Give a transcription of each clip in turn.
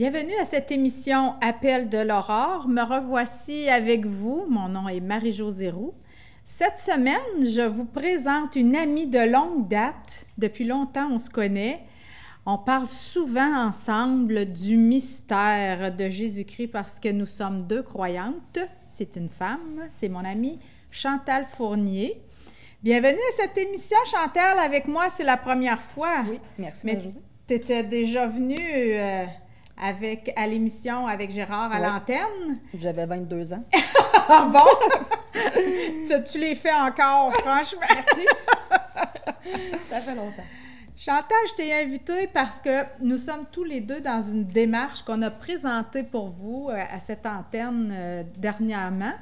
Bienvenue à cette émission Appel de l'Aurore. Me revoici avec vous. Mon nom est Marie-Josée Roux. Cette semaine, je vous présente une amie de longue date. Depuis longtemps, on se connaît. On parle souvent ensemble du mystère de Jésus-Christ parce que nous sommes deux croyantes. C'est une femme, c'est mon amie Chantal Fournier. Bienvenue à cette émission, Chantal. Avec moi, c'est la première fois. Oui, merci, Marie-Josée. Tu étais déjà venue à l'émission avec Gérard à l'antenne. J'avais 22 ans. Ah bon? Tu les fais encore, franchement. Merci. Ça fait longtemps. Chantal, je t'ai invitée parce que nous sommes tous les deux dans une démarche qu'on a présentée pour vous à cette antenne dernièrement.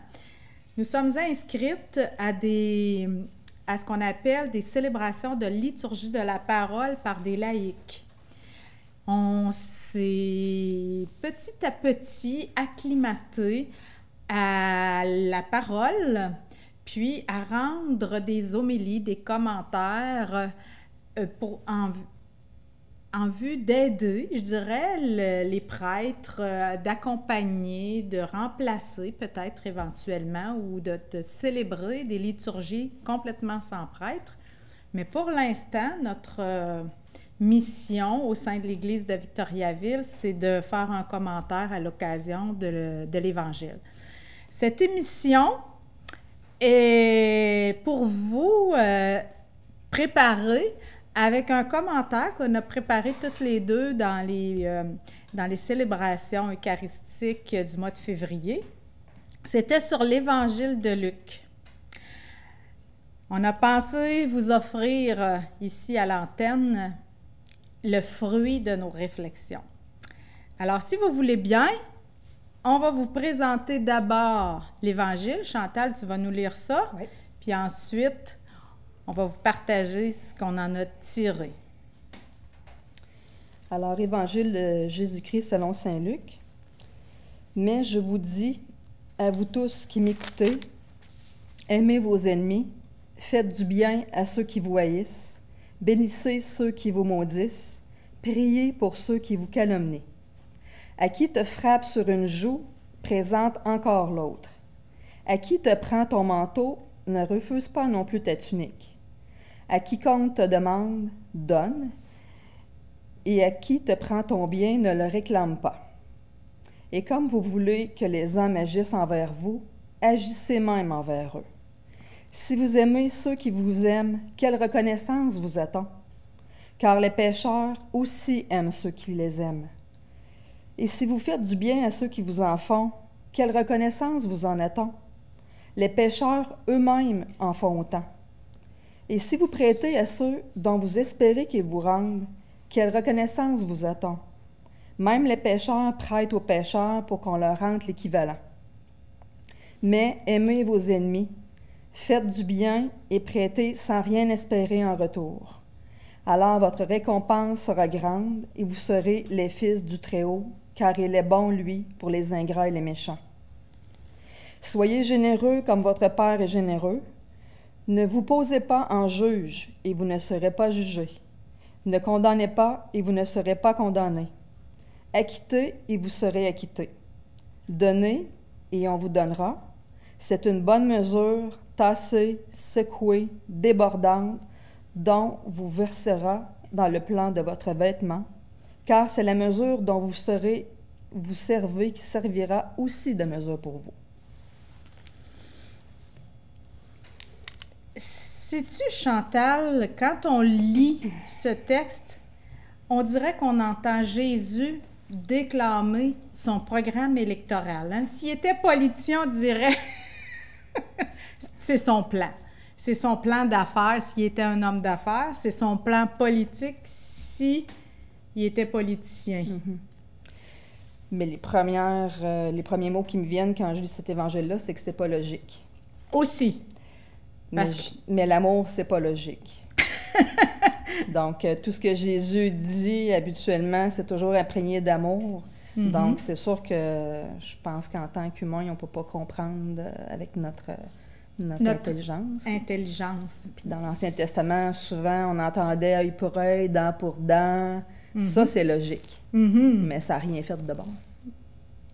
Nous sommes inscrites à ce qu'on appelle des célébrations de liturgie de la parole par des laïcs. On s'est petit à petit acclimaté à la parole, puis à rendre des homélies, des commentaires en vue d'aider, je dirais, les prêtres, d'accompagner, de remplacer peut-être éventuellement ou de célébrer des liturgies complètement sans prêtre. Mais pour l'instant, notre mission au sein de l'Église de Victoriaville, c'est de faire un commentaire à l'occasion de l'Évangile. Cette émission est pour vous préparée avec un commentaire qu'on a préparé toutes les deux dans les célébrations eucharistiques du mois de février. C'était sur l'Évangile de Luc. On a pensé vous offrir ici à l'antenne le fruit de nos réflexions. Alors, si vous voulez bien, on va vous présenter d'abord l'Évangile. Chantal, tu vas nous lire ça. Oui. Puis ensuite, on va vous partager ce qu'on en a tiré. Alors, Évangile de Jésus-Christ selon saint Luc. Mais je vous dis, à vous tous qui m'écoutez, aimez vos ennemis, faites du bien à ceux qui vous haïssent, bénissez ceux qui vous maudissent, priez pour ceux qui vous calomnient. À qui te frappe sur une joue, présente encore l'autre. À qui te prend ton manteau, ne refuse pas non plus ta tunique. À quiconque te demande, donne, et à qui te prend ton bien, ne le réclame pas. Et comme vous voulez que les hommes agissent envers vous, agissez même envers eux. Si vous aimez ceux qui vous aiment, quelle reconnaissance vous a-t-on? Car les pécheurs aussi aiment ceux qui les aiment. Et si vous faites du bien à ceux qui vous en font, quelle reconnaissance vous en a-t-on? Les pécheurs eux-mêmes en font autant. Et si vous prêtez à ceux dont vous espérez qu'ils vous rendent, quelle reconnaissance vous a-t-on? Même les pécheurs prêtent aux pécheurs pour qu'on leur rende l'équivalent. Mais aimez vos ennemis, faites du bien et prêtez sans rien espérer en retour. Alors votre récompense sera grande et vous serez les fils du Très-Haut, car il est bon, lui, pour les ingrats et les méchants. Soyez généreux comme votre Père est généreux. Ne vous posez pas en juge et vous ne serez pas jugés. Ne condamnez pas et vous ne serez pas condamnés. Acquittez et vous serez acquittés. Donnez et on vous donnera. C'est une bonne mesure, tassée, secouée, débordante, dont vous versera dans le plan de votre vêtement, car c'est la mesure dont vous servez qui servira aussi de mesure pour vous. Sais-tu, Chantal, quand on lit ce texte, on dirait qu'on entend Jésus déclamer son programme électoral. Hein? S'il était politicien, on dirait c'est son plan. C'est son plan d'affaires s'il était un homme d'affaires. C'est son plan politique s'il était politicien. Mm-hmm. Mais les premiers mots qui me viennent quand je lis cet évangile-là, c'est que c'est pas logique. Aussi. Mais l'amour, c'est pas logique. Donc, tout ce que Jésus dit habituellement, c'est toujours imprégné d'amour. Mm-hmm. Donc, c'est sûr que je pense qu'en tant qu'humain, on ne peut pas comprendre avec notre intelligence. Intelligence. Puis dans l'Ancien Testament, souvent, on entendait œil pour œil, dent pour dent. Ça, c'est logique. Mais ça n'a rien fait de bon.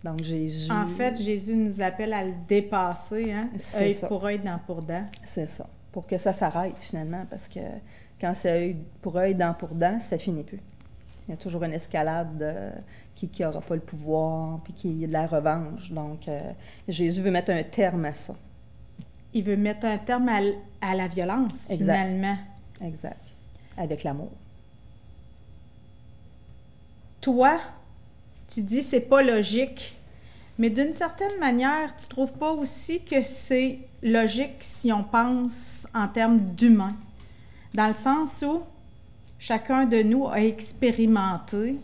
Donc, Jésus... En fait, Jésus nous appelle à le dépasser, hein? Œil pour œil, dent pour dent. C'est ça. Pour que ça s'arrête, finalement, parce que quand c'est œil pour œil, dent pour dent, ça finit plus. Il y a toujours une escalade qui n'aura pas le pouvoir, puis qui est de la revanche. Donc, Jésus veut mettre un terme à ça. Il veut mettre un terme à la violence, finalement. Exact. Avec l'amour. Toi, tu dis c'est pas logique, mais d'une certaine manière, tu trouves pas aussi que c'est logique si on pense en termes d'humain? Dans le sens où chacun de nous a expérimenté,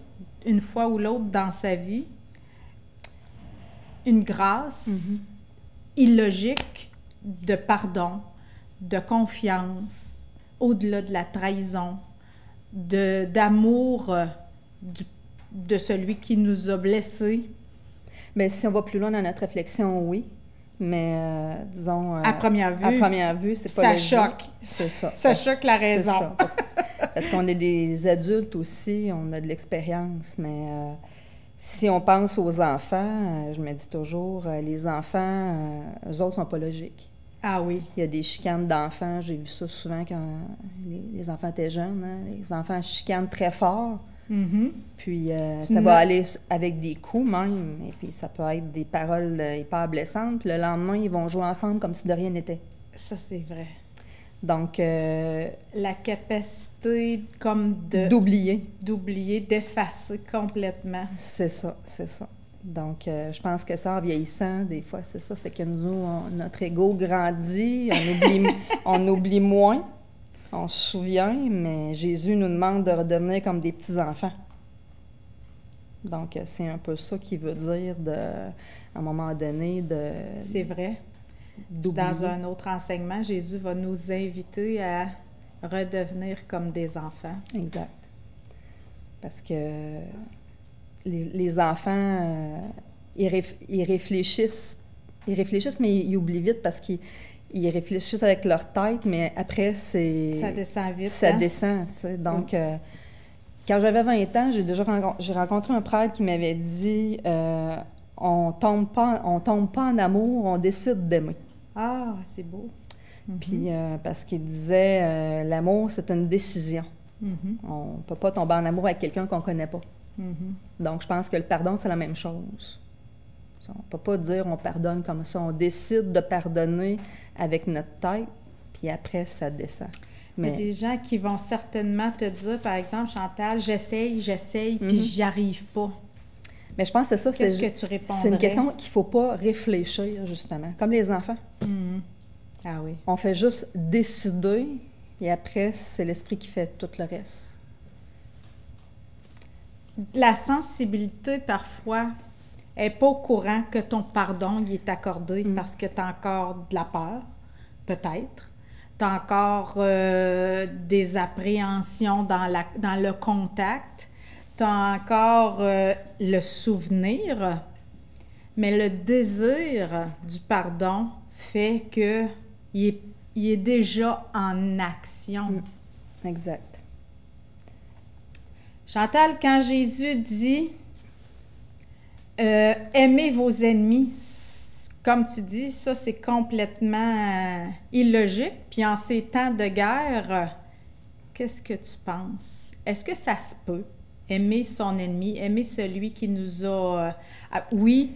une fois ou l'autre dans sa vie, une grâce illogique de pardon, de confiance, au-delà de la trahison, d'amour de celui qui nous a blessés. Bien, si on va plus loin dans notre réflexion, oui. Mais, disons... à première vue, c'est pas logique. Ça choque. C'est ça. Ça choque la raison. C'est ça. Parce qu'on est des adultes aussi, on a de l'expérience, mais si on pense aux enfants, je me dis toujours, les enfants, eux autres sont pas logiques. Ah oui. Il y a des chicanes d'enfants, j'ai vu ça souvent quand les enfants étaient jeunes, hein? Les enfants chicanent très fort. Puis ça va aller avec des coups même, et puis ça peut être des paroles hyper blessantes, puis le lendemain, ils vont jouer ensemble comme si de rien n'était. Ça, c'est vrai. Donc... la capacité comme d'oublier, d'effacer complètement. C'est ça. Donc, je pense que ça, en vieillissant, des fois, c'est ça, c'est que nous, notre ego grandit, on oublie moins. On se souvient, mais Jésus nous demande de redevenir comme des petits-enfants. Donc, c'est un peu ça qu'il veut dire, à un moment donné, de... C'est vrai. D'oublier. Dans un autre enseignement, Jésus va nous inviter à redevenir comme des enfants. Exact. Parce que les enfants, ils réfléchissent, mais ils oublient vite parce qu'ils réfléchissent avec leur tête, mais après, ça descend vite. Ça descend, tu sais. Donc, quand j'avais 20 ans, j'ai rencontré un prêtre qui m'avait dit on tombe pas en amour, on décide d'aimer. Ah, c'est beau. Puis, parce qu'il disait l'amour, c'est une décision. On ne peut pas tomber en amour avec quelqu'un qu'on ne connaît pas. Donc, je pense que le pardon, c'est la même chose. On ne peut pas dire on pardonne comme ça. On décide de pardonner avec notre tête, puis après, ça descend. Mais... Il y a des gens qui vont certainement te dire, par exemple, Chantal, j'essaye, puis j'y arrive pas. Mais je pense que c'est ça. Qu'est-ce que tu répondrais? C'est une question qu'il ne faut pas réfléchir, justement. Comme les enfants. Ah oui. On fait juste décider, et après, c'est l'esprit qui fait tout le reste. La sensibilité, parfois, n'est pas au courant que ton pardon il est accordé parce que tu as encore de la peur, peut-être. Tu as encore des appréhensions dans le contact. Tu as encore le souvenir. Mais le désir du pardon fait qu'il est déjà en action. Exact. Chantal, quand Jésus dit aimez vos ennemis, comme tu dis, ça c'est complètement illogique. Puis en ces temps de guerre, qu'est-ce que tu penses? Est-ce que ça se peut? Aimer son ennemi, aimer celui qui nous a... oui,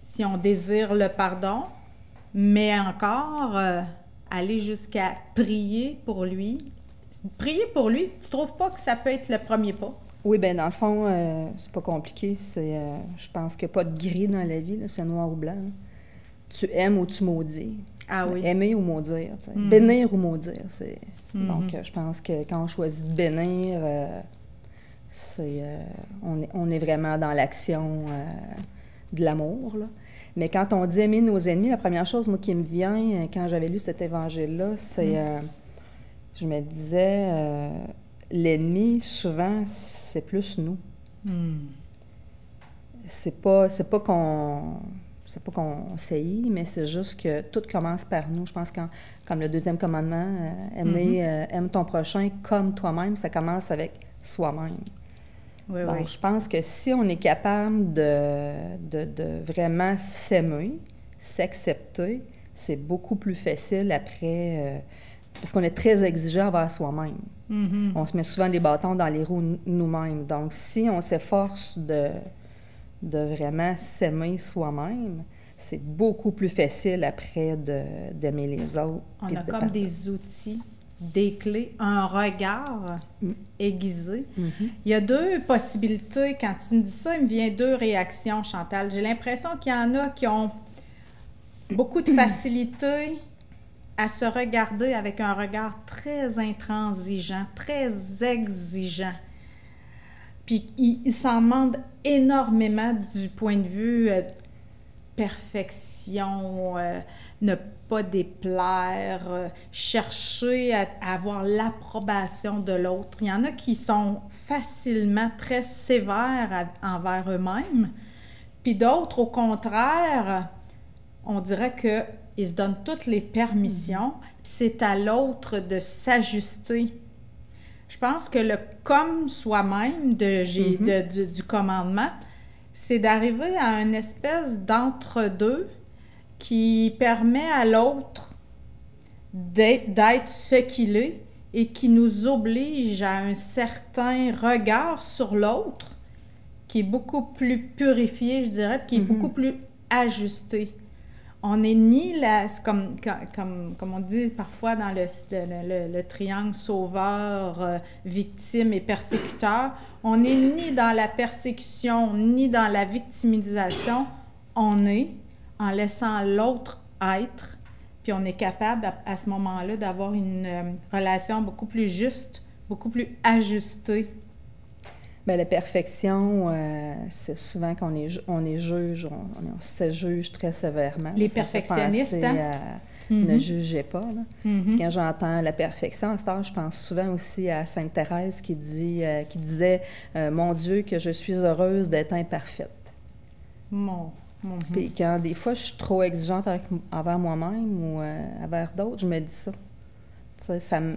si on désire le pardon, mais encore aller jusqu'à prier pour lui. Prier pour lui, tu trouves pas que ça peut être le premier pas? Oui, bien, dans le fond, c'est pas compliqué. Je pense qu'il n'y a pas de gris dans la vie, là, c'est noir ou blanc. Là. Tu aimes ou tu maudis. Ah oui. Aimer ou maudire. Bénir ou maudire. Donc, je pense que quand on choisit de bénir, on est vraiment dans l'action de l'amour, là. Mais quand on dit aimer nos ennemis, la première chose, moi, qui me vient quand j'avais lu cet évangile-là, c'est... je me disais... l'ennemi, souvent, c'est plus nous. C'est pas qu'on sait, mais c'est juste que tout commence par nous. Je pense que, comme le deuxième commandement, aime ton prochain comme toi-même, ça commence avec soi-même. oui, Donc, oui. je pense que si on est capable de vraiment s'aimer, s'accepter, c'est beaucoup plus facile après, parce qu'on est très exigeant envers soi-même. Mhm. On se met souvent des bâtons dans les roues nous-mêmes. Donc, si on s'efforce de vraiment s'aimer soi-même, c'est beaucoup plus facile après d'aimer les autres. On puis a de comme partager. des outils, des clés, un regard aiguisé. Mhm. Il y a deux possibilités. Quand tu me dis ça, il me vient deux réactions, Chantal. J'ai l'impression qu'il y en a qui ont beaucoup de facilité à se regarder avec un regard très intransigeant, très exigeant. Puis ils s'en demandent énormément du point de vue perfection, ne pas déplaire, chercher à avoir l'approbation de l'autre. Il y en a qui sont facilement très sévères envers eux-mêmes, puis d'autres, au contraire, on dirait qu'ils se donnent toutes les permissions, puis c'est à l'autre de s'ajuster. Je pense que le comme soi-même du commandement, c'est d'arriver à une espèce d'entre-deux qui permet à l'autre d'être ce qu'il est et qui nous oblige à un certain regard sur l'autre qui est beaucoup plus purifié, je dirais, qui est beaucoup plus ajusté. On n'est ni là, comme on dit parfois dans le triangle sauveur, victime et persécuteur, on n'est ni dans la persécution, ni dans la victimisation, on est en laissant l'autre être, puis on est capable à ce moment-là d'avoir une relation beaucoup plus juste, beaucoup plus ajustée. Bien, la perfection, c'est souvent qu'on est juge, on se juge très sévèrement. Les Ça fait perfectionnistes, penser hein? à ne jugez pas. Là. Mhm. Quand j'entends la perfection, à ce temps, je pense souvent aussi à Sainte Thérèse qui disait Mon Dieu, que je suis heureuse d'être imparfaite. Puis quand des fois je suis trop exigeante envers moi-même ou envers d'autres, je me dis ça. Tu sais,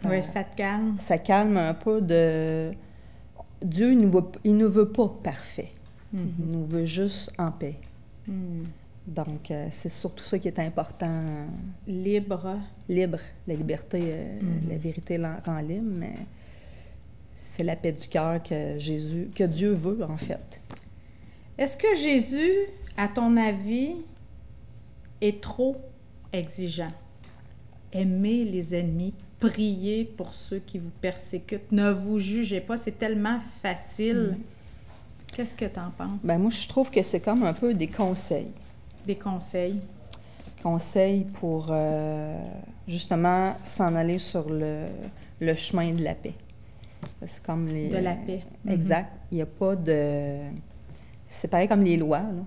Oui, ça te calme. Ça calme un peu de... Dieu, il ne veut pas parfait. Il nous veut juste en paix. Donc, c'est surtout ça qui est important. Libre. Libre. La liberté, la vérité rend libre, mais c'est la paix du cœur que Dieu veut, en fait. Est-ce que Jésus, à ton avis, est trop exigeant? Aimez les ennemis, priez pour ceux qui vous persécutent, ne vous jugez pas, c'est tellement facile. Qu'est-ce que tu en penses? Ben moi, je trouve que c'est comme un peu des conseils. Des conseils? Conseils pour, justement, s'en aller sur le chemin de la paix. Ça, c'est comme les... De la paix. Exact. Il n'y a pas de... C'est pareil comme les lois, là.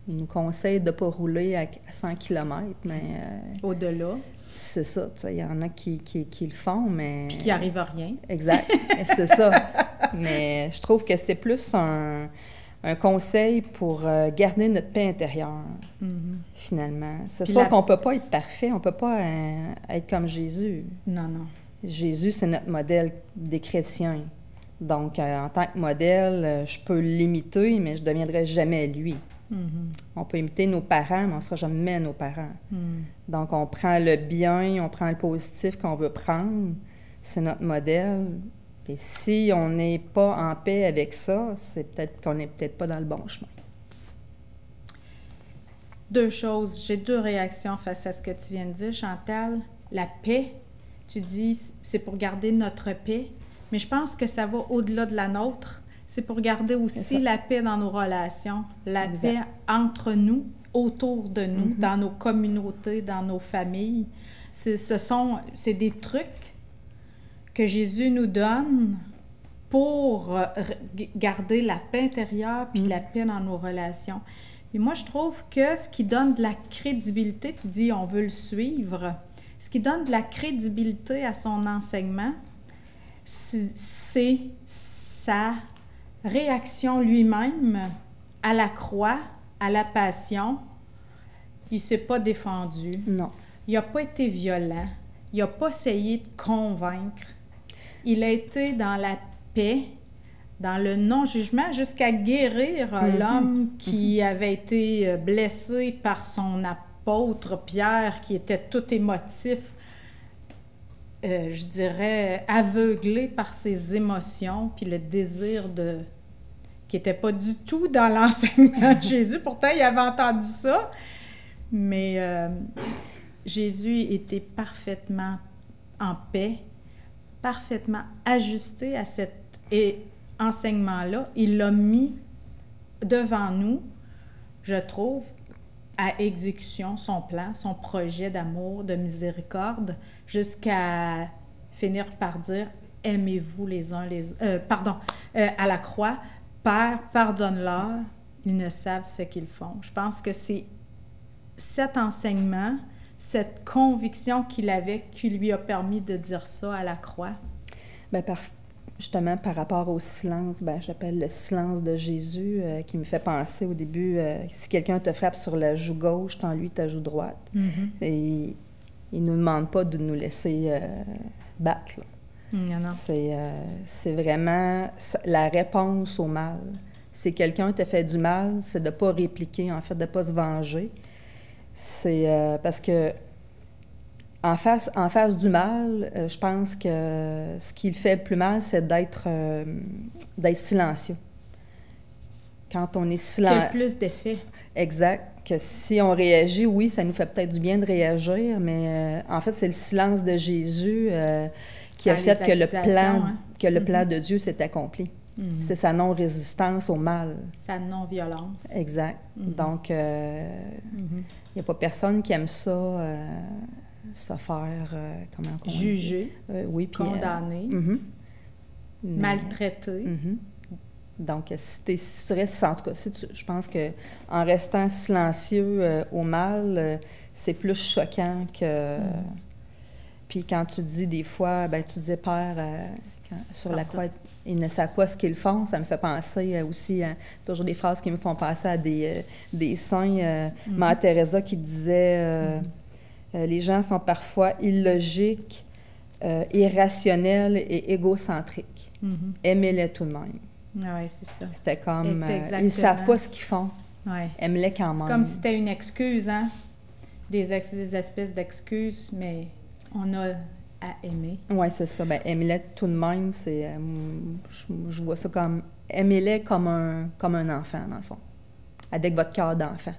Ils nous conseillent de ne pas rouler à 100 km, mais... Au-delà. C'est ça, tu sais, il y en a qui le font, mais... Puis qui arrive à rien. Exact, c'est ça. Mais je trouve que c'est plus un conseil pour garder notre paix intérieure, finalement. C'est sûr qu'on ne peut pas être parfait, on ne peut pas être comme Jésus. Non, non. Jésus, c'est notre modèle des chrétiens. Donc, en tant que modèle, je peux l'imiter, mais je ne deviendrai jamais lui. On peut imiter nos parents, mais on ne sera jamais nos parents. Donc, on prend le bien, on prend le positif qu'on veut prendre. C'est notre modèle. Et si on n'est pas en paix avec ça, c'est peut-être qu'on n'est peut-être pas dans le bon chemin. Deux choses. J'ai deux réactions face à ce que tu viens de dire, Chantal. La paix, tu dis, c'est pour garder notre paix, mais je pense que ça va au-delà de la nôtre. C'est pour garder aussi la paix dans nos relations, la paix entre nous, autour de nous, dans nos communautés, dans nos familles. C'est des trucs que Jésus nous donne pour garder la paix intérieure puis la paix dans nos relations. Et moi, je trouve que ce qui donne de la crédibilité, tu dis on veut le suivre, ce qui donne de la crédibilité à son enseignement, c'est sa réaction lui-même à la croix, à la passion. Il ne s'est pas défendu. Non. Il n'a pas été violent. Il n'a pas essayé de convaincre. Il a été dans la paix, dans le non-jugement, jusqu'à guérir l'homme qui avait été blessé par son apôtre Pierre, qui était tout émotif, je dirais aveuglé par ses émotions, puis le désir qui n'était pas du tout dans l'enseignement de Jésus. Pourtant, il avait entendu ça, mais Jésus était parfaitement en paix, parfaitement ajusté à cet enseignement-là. Il l'a mis devant nous, je trouve, à exécution, son plan, son projet d'amour, de miséricorde, jusqu'à finir par dire « Aimez-vous les uns les autres. » à la croix, « Père, pardonne-leur, ils ne savent ce qu'ils font. » Je pense que c'est cet enseignement, cette conviction qu'il avait qui lui a permis de dire ça à la croix. Bien, justement, par rapport au silence, j'appelle le silence de Jésus, qui me fait penser au début, si quelqu'un te frappe sur la joue gauche, tends lui ta joue droite. Et il ne nous demande pas de nous laisser battre. Non. C'est vraiment la réponse au mal. Si quelqu'un te fait du mal, c'est de ne pas répliquer, en fait, de ne pas se venger. C'est parce que en face du mal, je pense que ce qui le fait le plus mal, c'est d'être silencieux. Quand on est silencieux... Il y a plus d'effet. Exact. Que si on réagit, oui, ça nous fait peut-être du bien de réagir, mais en fait, c'est le silence de Jésus qui a fait que le plan de Dieu s'est accompli. C'est sa non-résistance au mal. Sa non-violence. Exact. Donc, il n'y a pas personne qui aime ça, se faire, comment on dit? Juger, oui, puis, condamner, maltraiter. Donc, si tu restes, en tout cas, je pense qu'en restant silencieux au mal, c'est plus choquant que... Puis quand tu dis des fois, tu disais, Père, sur la croix, ils ne savent pas ce qu'ils font, ça me fait penser aussi à toujours des phrases qui me font penser à des saints. Mère Teresa qui disait les gens sont parfois illogiques, irrationnels et égocentriques. Aimez-les tout de même. Oui, c'est ça. C'était comme... ils ne savent pas ce qu'ils font. Ouais. Aime-les quand même. C'est comme si c'était une excuse, hein? Des espèces d'excuses, mais on a à aimer. Oui, c'est ça. Aimez-les tout de même, c'est... je vois ça comme... Aimez-les comme un enfant, dans le fond. Avec votre cœur d'enfant.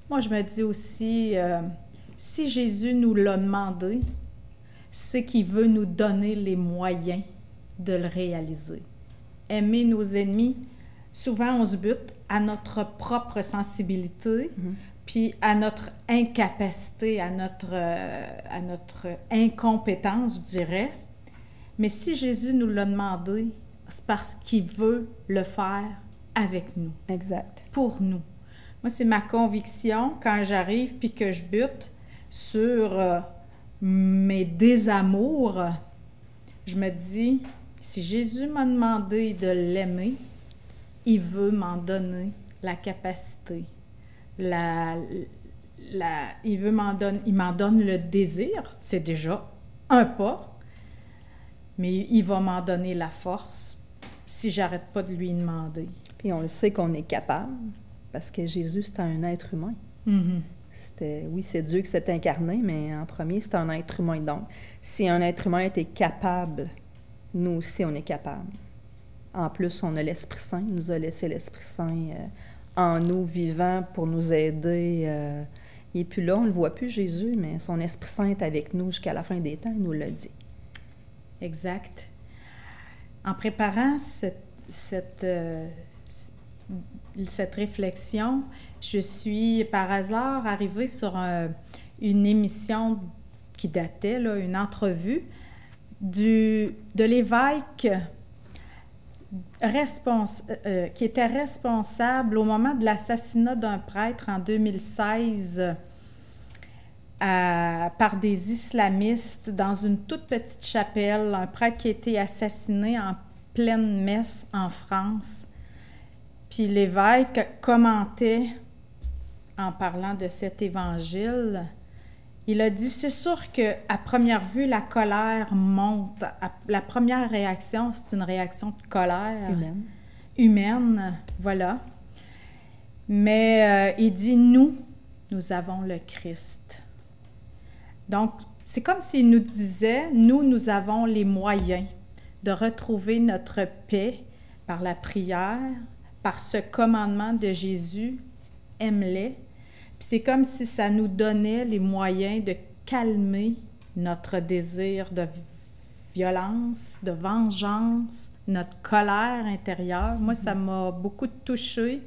Moi, je me dis aussi, si Jésus nous l'a demandé, c'est qu'il veut nous donner les moyens de le réaliser. Aimer nos ennemis, souvent on se bute à notre propre sensibilité, puis à notre incapacité, à notre incompétence, je dirais. Mais si Jésus nous l'a demandé, c'est parce qu'il veut le faire avec nous. Exact. Pour nous. Moi, c'est ma conviction quand j'arrive puis que je bute sur mes désamours. Je me dis, si Jésus m'a demandé de l'aimer, il veut m'en donner la capacité. Il m'en donne le désir, c'est déjà un pas, mais il va m'en donner la force si j'arrête pas de lui demander. Puis on le sait qu'on est capable, parce que Jésus, c'était un être humain. Oui, c'est Dieu qui s'est incarné, mais en premier, c'est un être humain. Donc, si un être humain était capable, nous aussi, on est capable. En plus, on a l'Esprit Saint, il nous a laissé l'Esprit Saint en nous, vivant, pour nous aider. Il n'est plus là, on ne le voit plus, Jésus, mais son Esprit Saint est avec nous jusqu'à la fin des temps, il nous l'a dit. Exact. En préparant cette réflexion, je suis par hasard arrivée sur une émission qui datait, là, une entrevue de l'évêque qui était responsable au moment de l'assassinat d'un prêtre en 2016 par des islamistes dans une toute petite chapelle, un prêtre qui a été assassiné en pleine messe en France. Puis l'évêque commentait en parlant de cet évangile Il a dit, c'est sûr qu'à première vue, la colère monte. La première réaction, c'est une réaction de colère. Humaine, voilà. Mais il dit, nous avons le Christ. Donc, c'est comme s'il nous disait, nous avons les moyens de retrouver notre paix par la prière, par ce commandement de Jésus, aime-les. Puis c'est comme si ça nous donnait les moyens de calmer notre désir de violence, de vengeance, notre colère intérieure. Moi, ça m'a beaucoup touchée.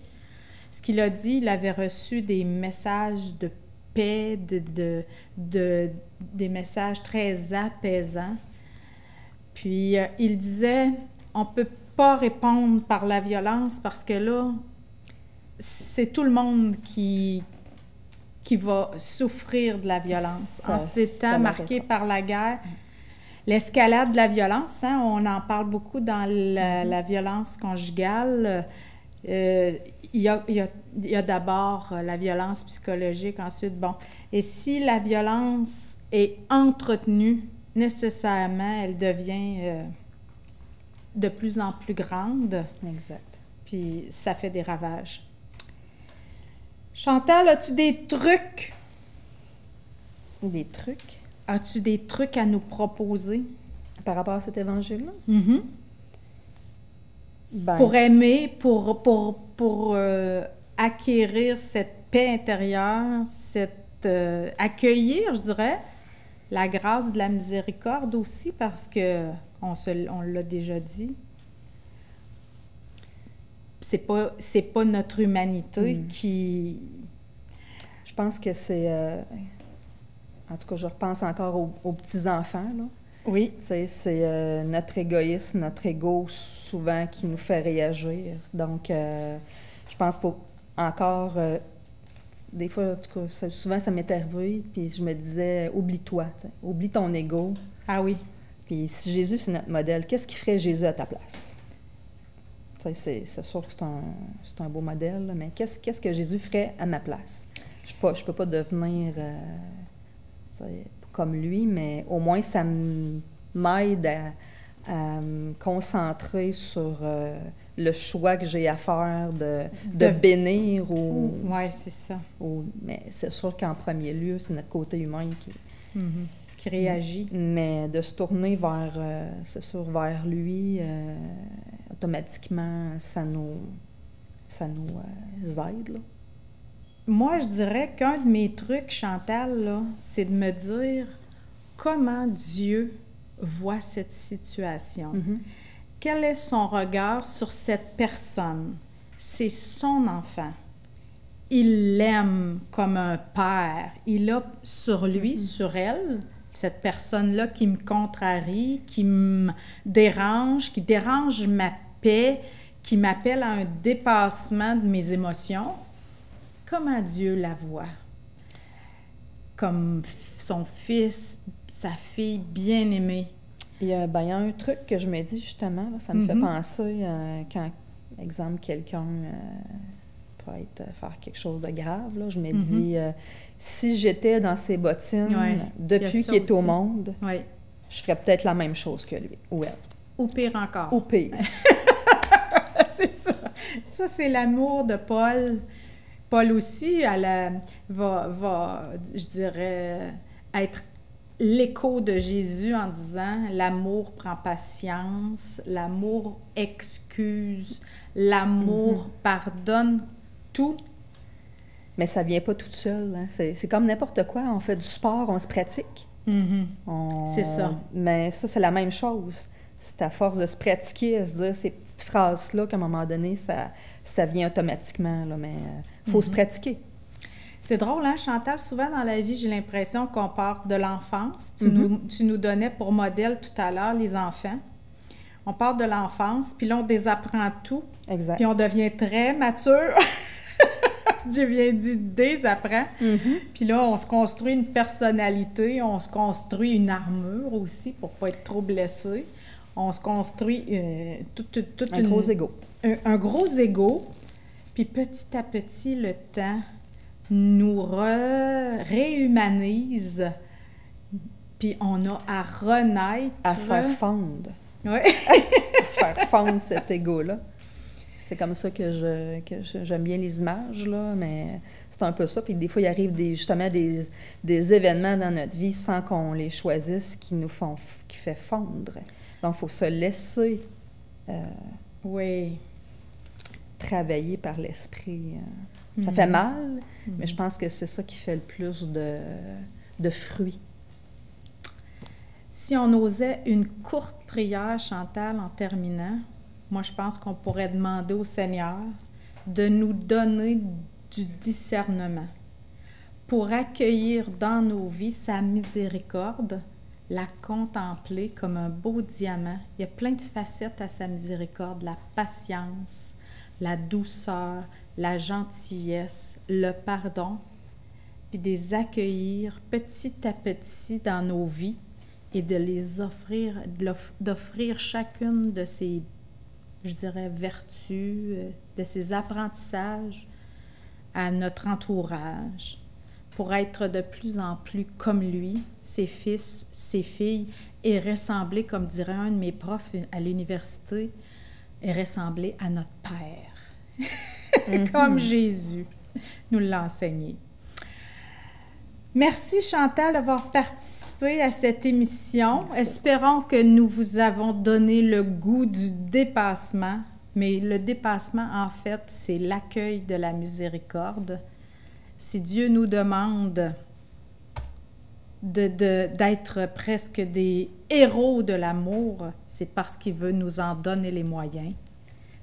Ce qu'il a dit, il avait reçu des messages de paix, des messages très apaisants. Puis il disait, on ne peut pas répondre par la violence parce que là, c'est tout le monde qui va souffrir de la violence. En ces temps marqués par la guerre, l'escalade de la violence, hein, on en parle beaucoup dans la violence conjugale. Il y a d'abord la violence psychologique, ensuite, bon. Et si la violence est entretenue, nécessairement, elle devient de plus en plus grande. Exact. Puis ça fait des ravages. Chantal, as-tu des trucs? Des trucs? As-tu des trucs à nous proposer? Par rapport à cet évangile-là? Mm-hmm. Ben, pour aimer, pour acquérir cette paix intérieure, accueillir, je dirais, la grâce de la miséricorde aussi, parce que on l'a déjà dit. C'est pas notre humanité qui... Je pense que c'est... en tout cas, je repense encore aux petits-enfants, là. Oui. Tu sais, c'est notre égoïsme, notre ego, souvent, qui nous fait réagir. Donc, je pense qu'il faut encore... des fois, en tout cas, souvent, ça m'est arrivé, puis je me disais, oublie-toi, oublie ton ego. Ah oui. Puis si Jésus, c'est notre modèle, qu'est-ce qui ferait Jésus à ta place? C'est sûr que c'est un beau modèle, mais qu'est-ce que Jésus ferait à ma place? Je peux pas devenir comme lui, mais au moins ça m'aide à me concentrer sur le choix que j'ai à faire de bénir ou... Oui, c'est ça. Mais c'est sûr qu'en premier lieu, c'est notre côté humain qui réagit. Mais de se tourner vers lui, automatiquement, ça nous aide, là. Moi, je dirais qu'un de mes trucs, Chantal, là, c'est de me dire comment Dieu voit cette situation. Mm-hmm. Quel est son regard sur cette personne? C'est son enfant. Il l'aime comme un père. Il a sur lui, sur elle, cette personne-là qui me contrarie, qui me dérange, qui dérange ma paix, qui m'appelle à un dépassement de mes émotions. Comment Dieu la voit? Comme son fils, sa fille bien-aimée. Il y a un truc que je me dis justement, là, ça me fait penser quand, exemple, quelqu'un peut faire quelque chose de grave, là, je me dis, si j'étais dans ses bottines depuis qu'il est au monde, je ferais peut-être la même chose que lui ou elle. Ou pire encore. Ou pire. C'est ça. Ça, c'est l'amour de Paul. Paul aussi, va, je dirais, être l'écho de Jésus en disant « L'amour prend patience, l'amour excuse, l'amour pardonne tout. » Mais ça vient pas toute seule. Hein. C'est comme n'importe quoi. On fait du sport, on se pratique. C'est ça. Mais ça, c'est la même chose. C'est à force de se pratiquer, à se dire ces petites phrases-là qu'à un moment donné, ça vient automatiquement. Là, mais il faut se pratiquer. C'est drôle, hein, Chantal? Souvent dans la vie, j'ai l'impression qu'on part de l'enfance. Tu nous donnais pour modèle tout à l'heure les enfants. On part de l'enfance, puis là, on désapprend tout. Exact. Puis on devient très mature. Dieu vient dit désapprend. Puis là, on se construit une personnalité, on se construit une armure aussi pour ne pas être trop blessé. On se construit un gros ego. Un gros ego. Puis petit à petit, le temps nous réhumanise, puis on a à renaître. À faire fondre. Oui. À faire fondre cet ego-là. C'est comme ça que j'aime bien les images, là, mais c'est un peu ça. Puis des fois, il arrive justement des événements dans notre vie sans qu'on les choisisse qui fait fondre. Donc, il faut se laisser oui. travailler par l'esprit. Ça fait mal, mais je pense que c'est ça qui fait le plus de fruits. Si on osait une courte prière, Chantal, en terminant, moi, je pense qu'on pourrait demander au Seigneur de nous donner du discernement pour accueillir dans nos vies sa miséricorde, la contempler comme un beau diamant. Il y a plein de facettes à sa miséricorde, la patience, la douceur, la gentillesse, le pardon, puis de les accueillir petit à petit dans nos vies et de les offrir, d'offrir chacune de ces, je dirais, vertus, de ces apprentissages à notre entourage pour être de plus en plus comme lui, ses fils, ses filles, et ressembler, comme dirait un de mes profs à l'université, et ressembler à notre Père, comme Jésus nous l'a enseigné. Merci Chantal d'avoir participé à cette émission. Merci. Espérons que nous vous avons donné le goût du dépassement, mais le dépassement, en fait, c'est l'accueil de la miséricorde. Si Dieu nous demande d'être presque des héros de l'amour, c'est parce qu'il veut nous en donner les moyens.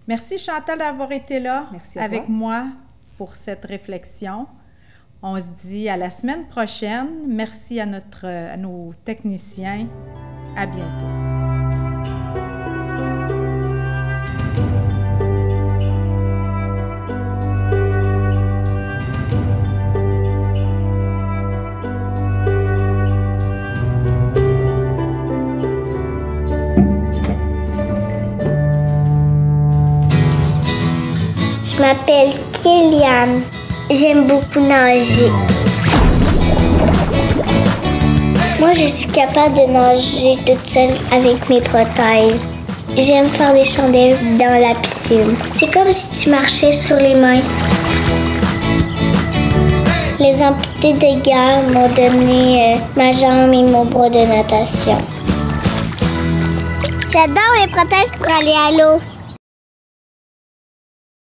Merci Chantal d'avoir été là avec moi pour cette réflexion. On se dit à la semaine prochaine. Merci à nos techniciens. À bientôt. Je m'appelle Kéliane. J'aime beaucoup nager. Moi, je suis capable de nager toute seule avec mes prothèses. J'aime faire des chandelles dans la piscine. C'est comme si tu marchais sur les mains. Les amputés de guerre m'ont donné ma jambe et mon bras de natation. J'adore mes prothèses pour aller à l'eau.